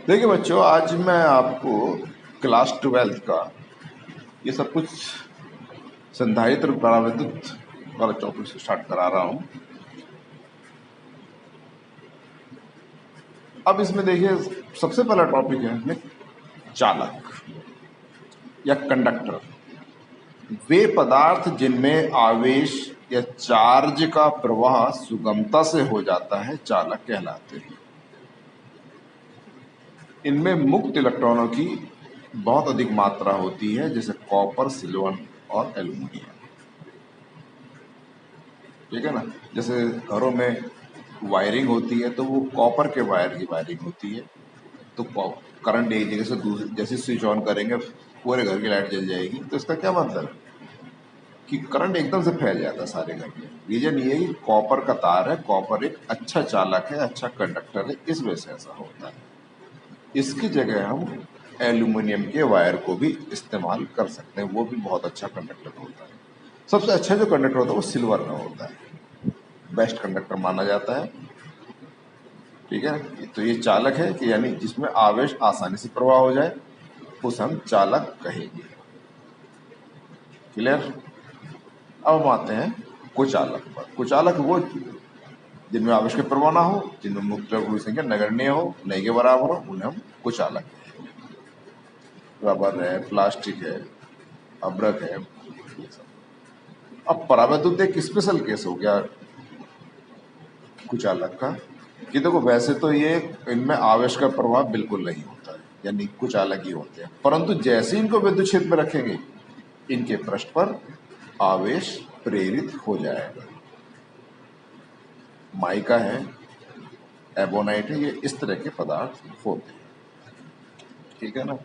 देखिए बच्चों, आज मैं आपको क्लास 12th का ये सब कुछ संधारित्र पराविद्युत वाला टॉपिक से स्टार्ट करा रहा हूँ। अब इसमें देखिए, सबसे पहला टॉपिक है इसमें चालक या कंडक्टर। वे पदार्थ जिनमें आवेश या चार्ज का प्रवाह सुगमता से हो जाता है चालक कहलाते हैं। इनमें मुक्त इलेक्ट्रॉनों की बहुत अधिक मात्रा होती है, जैसे कॉपर, सिल्वर और एल्यूमिनियम। ठीक है ना। जैसे घरों में वायरिंग होती है तो वो कॉपर के वायर की वायरिंग होती है, तो करंट एक जगह से दूसरी, जैसे स्विच ऑन करेंगे पूरे घर की लाइट जल जाएगी। तो इसका क्या मतलब है कि करंट एकदम से फैल जाता है सारे घर में। रीजन ये है कि कॉपर का तार है, कॉपर एक अच्छा चालक है, अच्छा कंडक्टर है, इस वजह से ऐसा होता है। इसकी जगह हम एल्यूमिनियम के वायर को भी इस्तेमाल कर सकते हैं, वो भी बहुत अच्छा कंडक्टर होता है। सबसे अच्छा जो कंडक्टर होता है वो सिल्वर का होता है, बेस्ट कंडक्टर माना जाता है। ठीक है, तो ये चालक है कि यानी जिसमें आवेश आसानी से प्रवाह हो जाए, उसे हम चालक कहेंगे। क्लियर। अब हम आते हैं कुचालक पर। कुचालक वो जिनमें आवेश का प्रवाह ना हो, जिनमें मुक्त की संख्या नगण्य हो, नहीं के बराबर हो, उन्हें हम कुचालक कहेंगे। रबर है, प्लास्टिक है, अब्रक है, ये सब। अब परावैद्युत एक स्पेशल केस हो गया कुचालक का, कि देखो वैसे तो ये इनमें आवेश का प्रभाव बिल्कुल नहीं होता है, यानी कुछ अलग ही होते हैं, परंतु जैसे इनको विद्युत क्षेत्र में रखेंगे, इनके पृष्ठ पर आवेश प्रेरित हो जाएगा। माइका है, एबोनाइट है, ये इस तरह के पदार्थ होते हैं। ठीक है ना।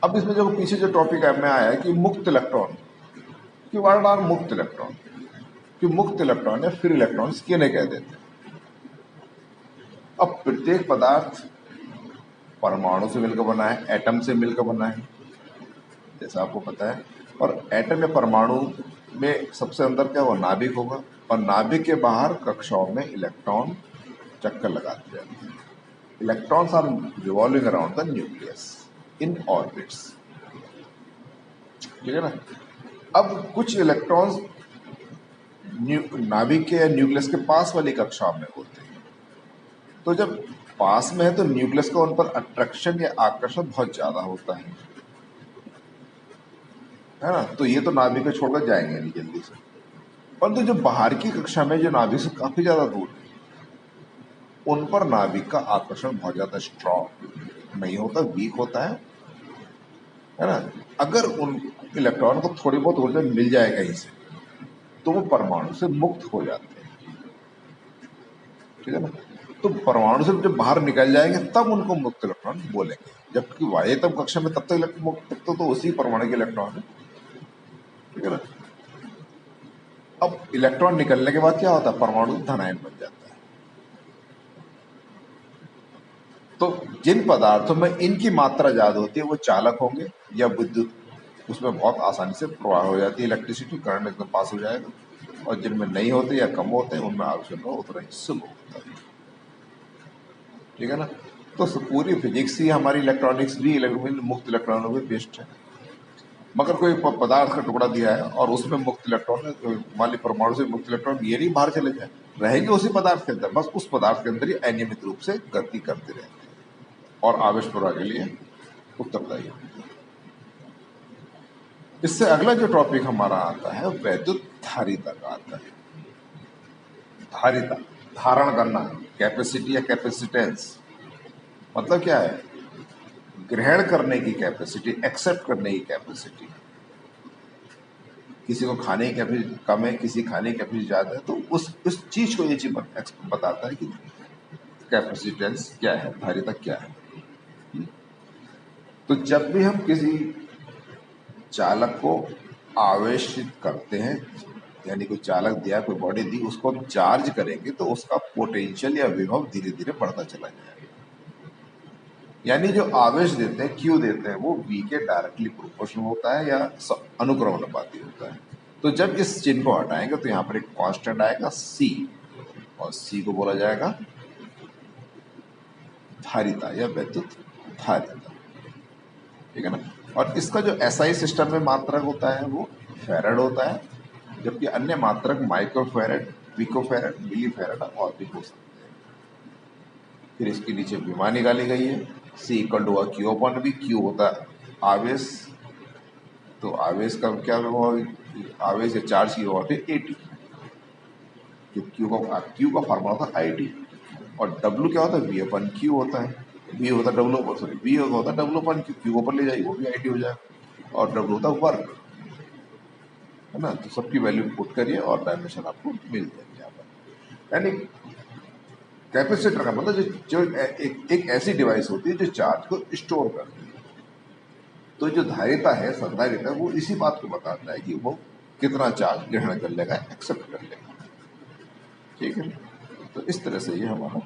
अब इसमें जो पीछे जो टॉपिक में आया है कि मुक्त इलेक्ट्रॉन, कि वर्ड आर मुक्त इलेक्ट्रॉन, कि मुक्त इलेक्ट्रॉन या फ्री इलेक्ट्रॉन किन्हें कह देते हैं। अब प्रत्येक पदार्थ परमाणु से मिलकर बना है, एटम से मिलकर बना है, जैसा आपको पता है। और एटम या परमाणु में सबसे अंदर क्या होगा, नाभिक होगा, और नाभिक के बाहर कक्षाओं में इलेक्ट्रॉन चक्कर लगाते रहते हैं। Electrons are revolving around the nucleus in orbits. ठीक है ना। अब कुछ इलेक्ट्रॉन्स नाभिक के या न्यूक्लियस के पास वाली कक्षाओं में होते हैं। तो जब पास में है तो न्यूक्लियस का उन पर अट्रैक्शन या आकर्षण बहुत ज्यादा होता है ना। तो ये तो नाभिक को छोड़कर जाएंगे नहीं जल्दी से। परंतु जो बाहर की कक्षा में जो नाभिक से काफी ज्यादा दूर है, उन पर नाभिक का आकर्षण बहुत ज्यादा स्ट्रॉन्ग नहीं होता, वीक होता है ना। अगर उन इलेक्ट्रॉन को थोड़ी बहुत ऊर्जा मिल जाए कहीं से, तो वो परमाणु से मुक्त हो जाते हैं। ठीक है ना। तो परमाणु से जब बाहर निकल जाएंगे तब उनको मुक्त इलेक्ट्रॉन बोलेंगे, जबकि वाह्यतम कक्षा में तब तक तो उसी परमाणु के इलेक्ट्रॉन है। ठीक है ना। अब इलेक्ट्रॉन निकलने के बाद क्या होता है, परमाणु धनायन बन जाता है। तो जिन पदार्थों में इनकी मात्रा ज्यादा होती है वो चालक होंगे, या विद्युत उसमें बहुत आसानी से प्रवाह हो जाती है, इलेक्ट्रिसिटी करंट एकदम पास हो जाएगा। और जिनमें नहीं होते या कम होते हैं, उनमें आवेश का उतना ही स्लो होता है। ठीक है ना। तो पूरी फिजिक्स ही हमारी इलेक्ट्रॉनिक्स भी मुक्त इलेक्ट्रॉनों में बेस्ड है। मगर कोई पदार्थ का टुकड़ा दिया है और उसमें मुक्त इलेक्ट्रॉन है, तो मान ली परमाणु से मुक्त इलेक्ट्रॉन ये नहीं बाहर चले जाए, रहेंगे उसी पदार्थ के अंदर, बस उस पदार्थ के अंदर ही अनियमित रूप से गति करते रहते हैं और आवेश प्रवाह के लिए उत्तरदायी होते हैं। इससे अगला जो टॉपिक हमारा आता है वैद्युत धारिता का आता है। धारिता, धारण करना, कैपेसिटी या कैपेसिटेंस, मतलब क्या है, ग्रहण करने की कैपेसिटी, एक्सेप्ट करने की कैपेसिटी। किसी को खाने की कैपेसिटी कम है, किसी खाने की कैपेसिटी ज्यादा है, तो उस चीज को ये चीज बताता है कि कैपेसिटेंस क्या है, धारिता क्या है। तो जब भी हम किसी चालक को आवेशित करते हैं, यानी कोई चालक दिया, कोई बॉडी दी, उसको हम चार्ज करेंगे तो उसका पोटेंशियल या विभव धीरे धीरे बढ़ता चला जाएगा। यानी जो आवेश देते हैं, क्यू देते हैं, वो वी के डायरेक्टली प्रोपोर्शनल होता है या अनुक्रमानुपाती होता है। तो जब इस चिन्ह को हटाएंगे तो यहाँ पर एक कांस्टेंट आएगा सी, और सी को बोला जाएगा धारिता या वैद्युत था जाता है, ठीक है ना। और इसका जो एसआई सिस्टम में मात्रक होता है वो फेरेड होता है, जबकि अन्य मात्रक माइक्रोफेरेड, पिकोफेरेड, मिलीफेरेड और भी हो सकते हैं। फिर इसके नीचे विमा निकाली गई है, C equal to Q upon V. Q होता है आवेश, तो आवेश का क्या विभव, आवेश या चार्ज की विभव है AT। क्यू का फॉर्मूला होता है IT। और W क्या होता है, V अपन क्यू होता है। V होता है W, सॉरी V होता है W अपन क्यू, क्यू ऊपर ले जाइए वो भी IT हो जाएगा। और W होता है वर्क, है ना। तो सबकी वैल्यू पुट करिए और डायमेंशन आपको मिल जाएगी यहाँ पर। यानी कैपेसिटर का मतलब जो एक ऐसी डिवाइस होती है जो चार्ज को स्टोर करती है। तो जो धारिता है, संधारिता, वो इसी बात को बताता है कि वो कितना चार्ज ग्रहण कर लेगा, एक्सेप्ट कर लेगा, ठीक है। तो इस तरह से ये हमारा